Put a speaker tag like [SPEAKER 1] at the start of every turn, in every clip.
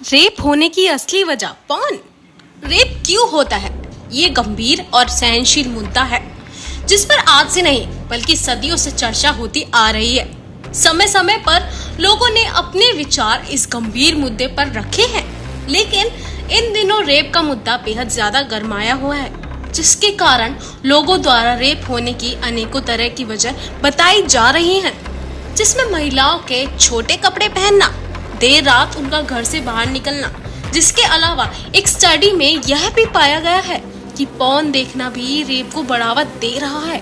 [SPEAKER 1] Rape होने की असली वजह पॉर्न। रेप क्यों होता है, ये गंभीर और सहनशील मुद्दा है जिस पर आज से नहीं बल्कि सदियों से चर्चा होती आ रही है। समय समय पर लोगों ने अपने विचार इस गंभीर मुद्दे पर रखे हैं, लेकिन इन दिनों रेप का मुद्दा बेहद ज्यादा गरमाया हुआ है, जिसके कारण लोगों द्वारा रेप होने की अनेकों तरह की वजह बताई जा रही हैं, जिसमें महिलाओं के छोटे कपड़े पहनना, देर रात उनका घर से बाहर निकलना। जिसके अलावा एक स्टडी में यह भी पाया गया है कि पॉर्न देखना भी रेप को बढ़ावा दे रहा है।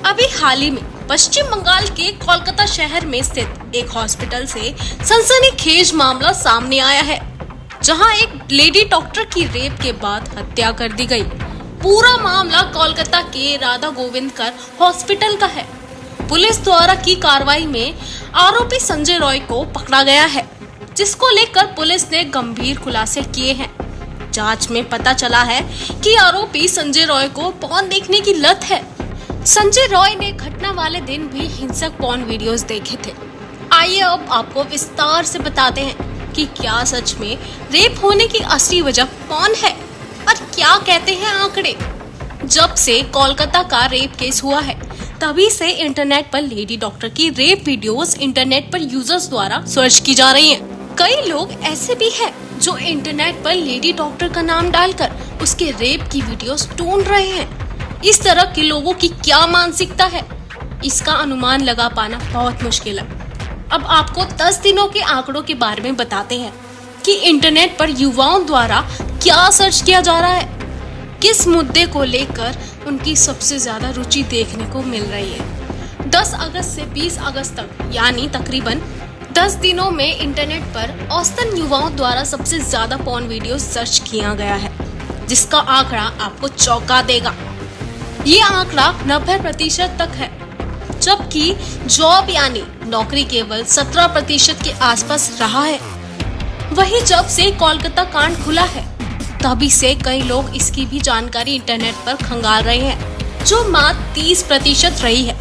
[SPEAKER 1] अभी हाल ही में पश्चिम बंगाल के कोलकाता शहर में स्थित एक हॉस्पिटल से सनसनीखेज मामला सामने आया है, जहां एक लेडी डॉक्टर की रेप के बाद हत्या कर दी गई। पूरा मामला कोलकाता के राधा गोविंदकर हॉस्पिटल का है। पुलिस द्वारा की कार्रवाई में आरोपी संजय रॉय को पकड़ा गया है, जिसको लेकर पुलिस ने गंभीर खुलासे किए हैं। जांच में पता चला है कि आरोपी संजय रॉय को पॉर्न देखने की लत है। संजय रॉय ने घटना वाले दिन भी हिंसक पॉर्न वीडियोस देखे थे। आइए अब आपको विस्तार से बताते हैं कि क्या सच में रेप होने की असली वजह पॉर्न है और क्या कहते हैं आंकड़े। जब से कोलकाता का रेप केस हुआ है, तभी से इंटरनेट पर लेडी डॉक्टर की रेप वीडियोस इंटरनेट पर यूजर्स द्वारा सर्च की जा रही हैं। कई लोग ऐसे भी हैं जो इंटरनेट पर लेडी डॉक्टर का नाम डालकर उसके रेप की वीडियोस ढूंढ रहे हैं। इस तरह के लोगों की क्या मानसिकता है, इसका अनुमान लगा पाना बहुत मुश्किल है। अब आपको 10 दिनों के आंकड़ों के बारे में बताते हैं कि इंटरनेट पर युवाओं द्वारा क्या सर्च किया जा रहा है, किस मुद्दे को लेकर उनकी सबसे ज्यादा रुचि देखने को मिल रही है। 10 अगस्त से 20 अगस्त तक यानी तकरीबन 10 दिनों में इंटरनेट पर औसतन युवाओं द्वारा सबसे ज्यादा पॉर्न वीडियो सर्च किया गया है, जिसका आंकड़ा आपको चौंका देगा। ये आंकड़ा 90% तक है, जबकि जॉब यानी नौकरी केवल 17% के आसपास रहा है। वहीं जब से कोलकाता कांड खुला है, तभी से कई लोग इसकी भी जानकारी इंटरनेट पर खंगाल रहे हैं, जो मात्र 30% रही है।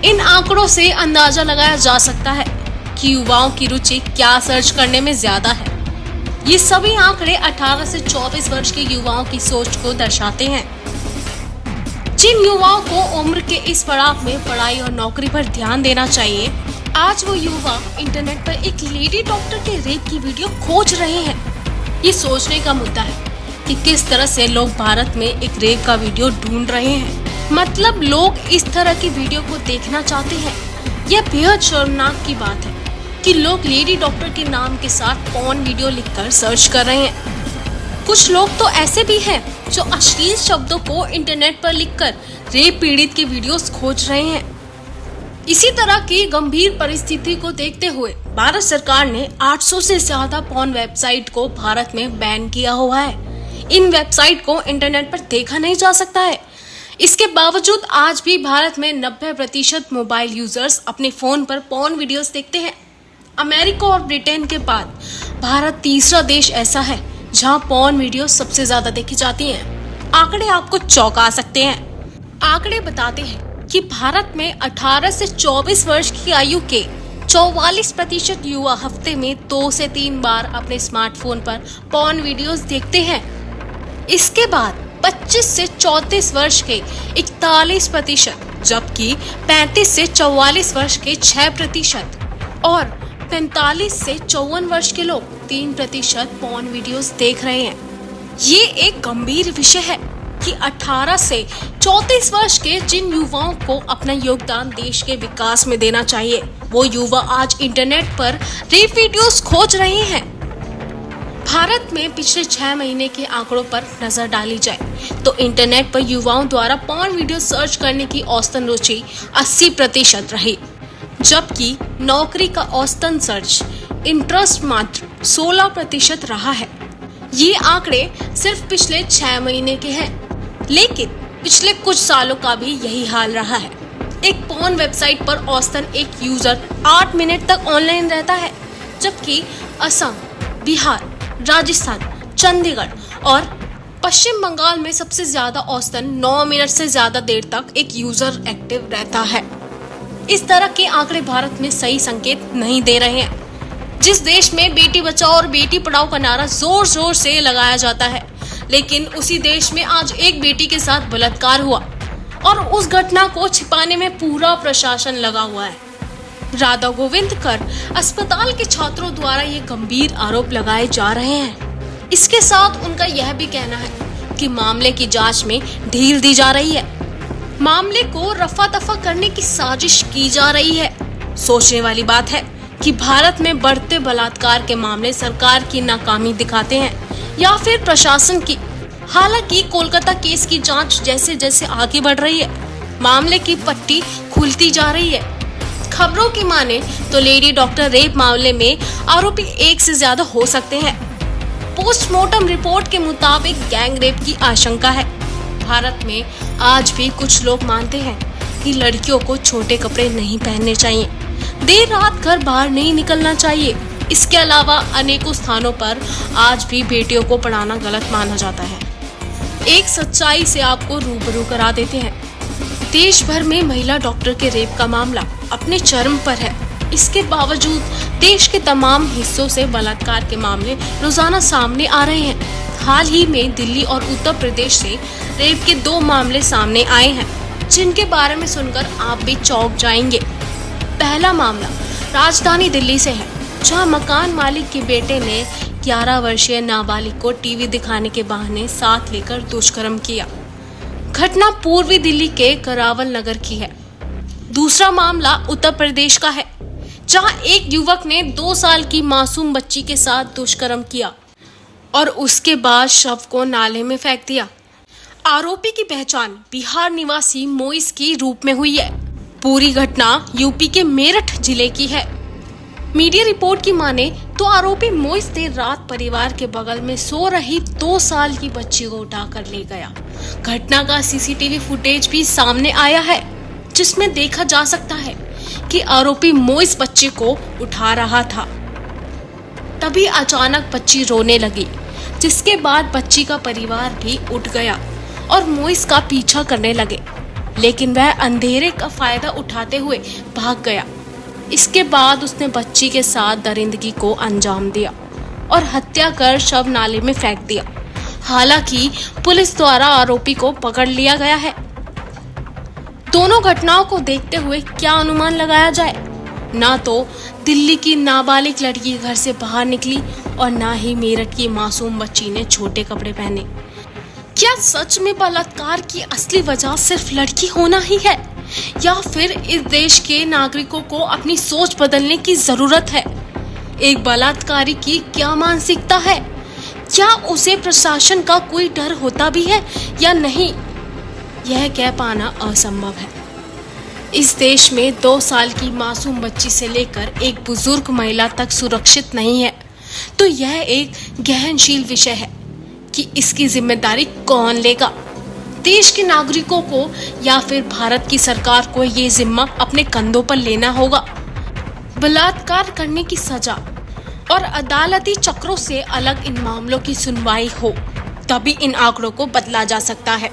[SPEAKER 1] इन आंकड़ों से अंदाजा लगाया जा सकता है कि युवाओं की रुचि क्या सर्च करने में ज्यादा है। ये सभी आंकड़े 18 से 24 वर्ष के युवाओं की सोच को दर्शाते हैं। जिन युवाओं को उम्र के इस पड़ाव में पढ़ाई और नौकरी पर ध्यान देना चाहिए, आज वो युवा इंटरनेट पर एक लेडी डॉक्टर के रेप की वीडियो खोज रहे हैं। ये सोचने का मुद्दा है कि किस तरह से लोग भारत में एक रेप का वीडियो ढूंढ रहे हैं। मतलब लोग इस तरह की वीडियो को देखना चाहते हैं। यह बेहद शर्मनाक की बात है कि लोग लेडी डॉक्टर के नाम के साथ पॉर्न वीडियो लिखकर सर्च कर रहे हैं। कुछ लोग तो ऐसे भी हैं जो अश्लील शब्दों को इंटरनेट पर लिखकर रेप पीड़ित के वीडियोस खोज रहे हैं। इसी तरह की गंभीर परिस्थिति को देखते हुए भारत सरकार ने 800 से ज्यादा पॉर्न वेबसाइट को भारत में बैन किया हुआ है। इन वेबसाइट को इंटरनेट पर देखा नहीं जा सकता है। इसके बावजूद आज भी भारत में 90% मोबाइल यूजर्स अपने फोन पर पॉर्न वीडियोस देखते हैं। अमेरिका और ब्रिटेन के बाद भारत तीसरा देश ऐसा है जहां पॉर्न वीडियो सबसे ज्यादा देखी जाती हैं। आंकड़े आपको चौंका सकते हैं। आंकड़े बताते हैं कि भारत में 18 से 24 वर्ष की आयु के 44% युवा हफ्ते में 2 से 3 बार अपने स्मार्टफोन पर पॉर्न वीडियोस देखते हैं। इसके बाद 25 से 34 वर्ष के 41%, जबकि 35 से 44 वर्ष के 6% और 45 से 54 वर्ष के लोग 3% पॉर्न वीडियोस देख रहे हैं। ये एक गंभीर विषय है कि 18 से 34 वर्ष के जिन युवाओं को अपना योगदान देश के विकास में देना चाहिए, वो युवा आज इंटरनेट पर रेप वीडियोस खोज रहे हैं। भारत में पिछले 6 महीने के आंकड़ों पर नजर डाली जाए तो इंटरनेट पर युवाओं द्वारा पॉर्न वीडियो सर्च करने की औसतन रुचि 80% रही, जबकि नौकरी का औसतन सर्च इंटरेस्ट मात्र 16% रहा है। ये आंकड़े सिर्फ पिछले 6 महीने के हैं, लेकिन पिछले कुछ सालों का भी यही हाल रहा है। एक पॉर्न वेबसाइट पर औसतन एक यूजर 8 मिनट तक ऑनलाइन रहता है, जबकि असम, बिहार, राजस्थान, चंडीगढ़ और पश्चिम बंगाल में सबसे ज्यादा औसतन 9 मिनट से ज्यादा देर तक एक यूजर एक्टिव रहता है। इस तरह के आंकड़े भारत में सही संकेत नहीं दे रहे हैं। जिस देश में बेटी बचाओ और बेटी पढ़ाओ का नारा जोर जोर से लगाया जाता है, लेकिन उसी देश में आज एक बेटी के साथ बलात्कार हुआ और उस घटना को छिपाने में पूरा प्रशासन लगा हुआ है। राधा गोविंदकर अस्पताल के छात्रों द्वारा ये गंभीर आरोप लगाए जा रहे हैं। इसके साथ उनका यह भी कहना है कि मामले की जांच में ढील दी जा रही है, मामले को रफा दफा करने की साजिश की जा रही है। सोचने वाली बात है कि भारत में बढ़ते बलात्कार के मामले सरकार की नाकामी दिखाते हैं या फिर प्रशासन की। हालांकि कोलकाता केस की जांच जैसे जैसे आगे बढ़ रही है, मामले की पट्टी खुलती जा रही है। खबरों की माने तो लेडी डॉक्टर रेप मामले में आरोपी एक से ज्यादा हो सकते हैं। पोस्टमार्टम रिपोर्ट के मुताबिक गैंग रेप की आशंका है। भारत में आज भी कुछ लोग मानते हैं कि लड़कियों को छोटे कपड़े नहीं पहनने चाहिए, देर रात घर बाहर नहीं निकलना चाहिए। इसके अलावा अनेकों स्थानों पर आज भी बेटियों को पढ़ाना गलत माना जाता है। एक सच्चाई से आपको रूबरू करा देते हैं। देश भर में महिला डॉक्टर के रेप का मामला अपने चरम पर है। इसके बावजूद देश के तमाम हिस्सों से बलात्कार के मामले रोजाना सामने आ रहे हैं। हाल ही में दिल्ली और उत्तर प्रदेश से रेप के 2 मामले सामने आए हैं, जिनके बारे में सुनकर आप भी चौंक जाएंगे। पहला मामला राजधानी दिल्ली से है, जहां मकान मालिक के बेटे ने 11 वर्षीय नाबालिग को टीवी दिखाने के बहाने साथ लेकर दुष्कर्म किया। घटना पूर्वी दिल्ली के करावल नगर की है। दूसरा मामला उत्तर प्रदेश का है, जहां एक युवक ने 2 साल की मासूम बच्ची के साथ दुष्कर्म किया और उसके बाद शव को नाले में फेंक दिया। आरोपी की पहचान बिहार निवासी मोइस के रूप में हुई है। पूरी घटना यूपी के मेरठ जिले की है। मीडिया रिपोर्ट की माने तो आरोपी मोइस देर रात परिवार के बगल में सो रही 2 साल की बच्ची को उठाकर ले गया। घटना का सीसीटीवी फुटेज भी सामने आया है, जिसमें देखा जा सकता है कि आरोपी मोइस बच्चे को उठा रहा था। तभी अचानक बच्ची रोने लगी, जिसके बाद बच्ची का परिवार भी उठ गया और मोइस का पीछा करने लगे, लेकिन वह अंधेरे का फायदा उठाते हुए भाग गया। इसके बाद उसने बच्ची के साथ दरिंदगी को अंजाम दिया और हत्या कर शव नाले में फेंक दिया। हालांकि पुलिस द्वारा आरोपी को पकड़ लिया गया है। दोनों घटनाओं को देखते हुए क्या अनुमान लगाया जाए? ना तो दिल्ली की नाबालिग लड़की घर से बाहर निकली और ना ही मेरठ की मासूम बच्ची ने छोटे कपड़े पहने। क्या सच में बलात्कार की असली वजह सिर्फ लड़की होना ही है, या फिर इस देश के नागरिकों को अपनी सोच बदलने की जरूरत है? एक बलात्कारी की क्या मानसिकता है? क्या उसे प्रशासन का कोई डर होता भी है या नहीं, यह कह पाना असंभव है। इस देश में 2 साल की मासूम बच्ची से लेकर एक बुजुर्ग महिला तक सुरक्षित नहीं है, तो यह एक गहनशील विषय है कि इसकी जिम्मेदारी कौन लेगा? देश के नागरिकों को या फिर भारत की सरकार को ये जिम्मा अपने कंधों पर लेना होगा। बलात्कार करने की सजा और अदालती चक्रों से अलग इन मामलों की सुनवाई हो, तभी इन आंकड़ों को बदला जा सकता है।